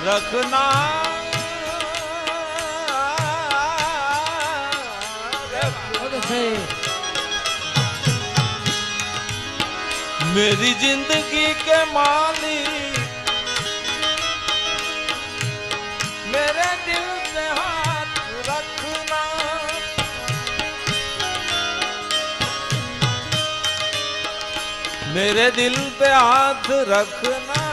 रखना मेरी जिंदगी के मालिक मेरे दिल पे हाथ रखना मेरे दिल पे हाथ रखना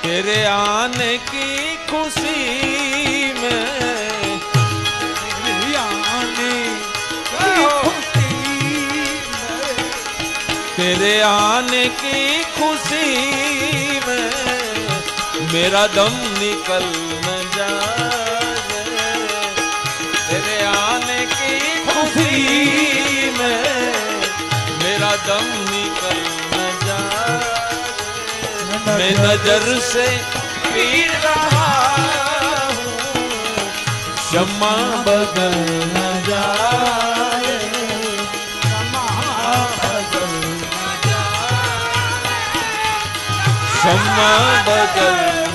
तेरे आने की खुशी में तेरे आने की खुशी में मेरा दम निकल न जाए तेरे आने की खुशी में मेरा दम निकल न जाए मैं नजर से पीर रहा हूँ शम्मा बदल न जाए शम्मा बदल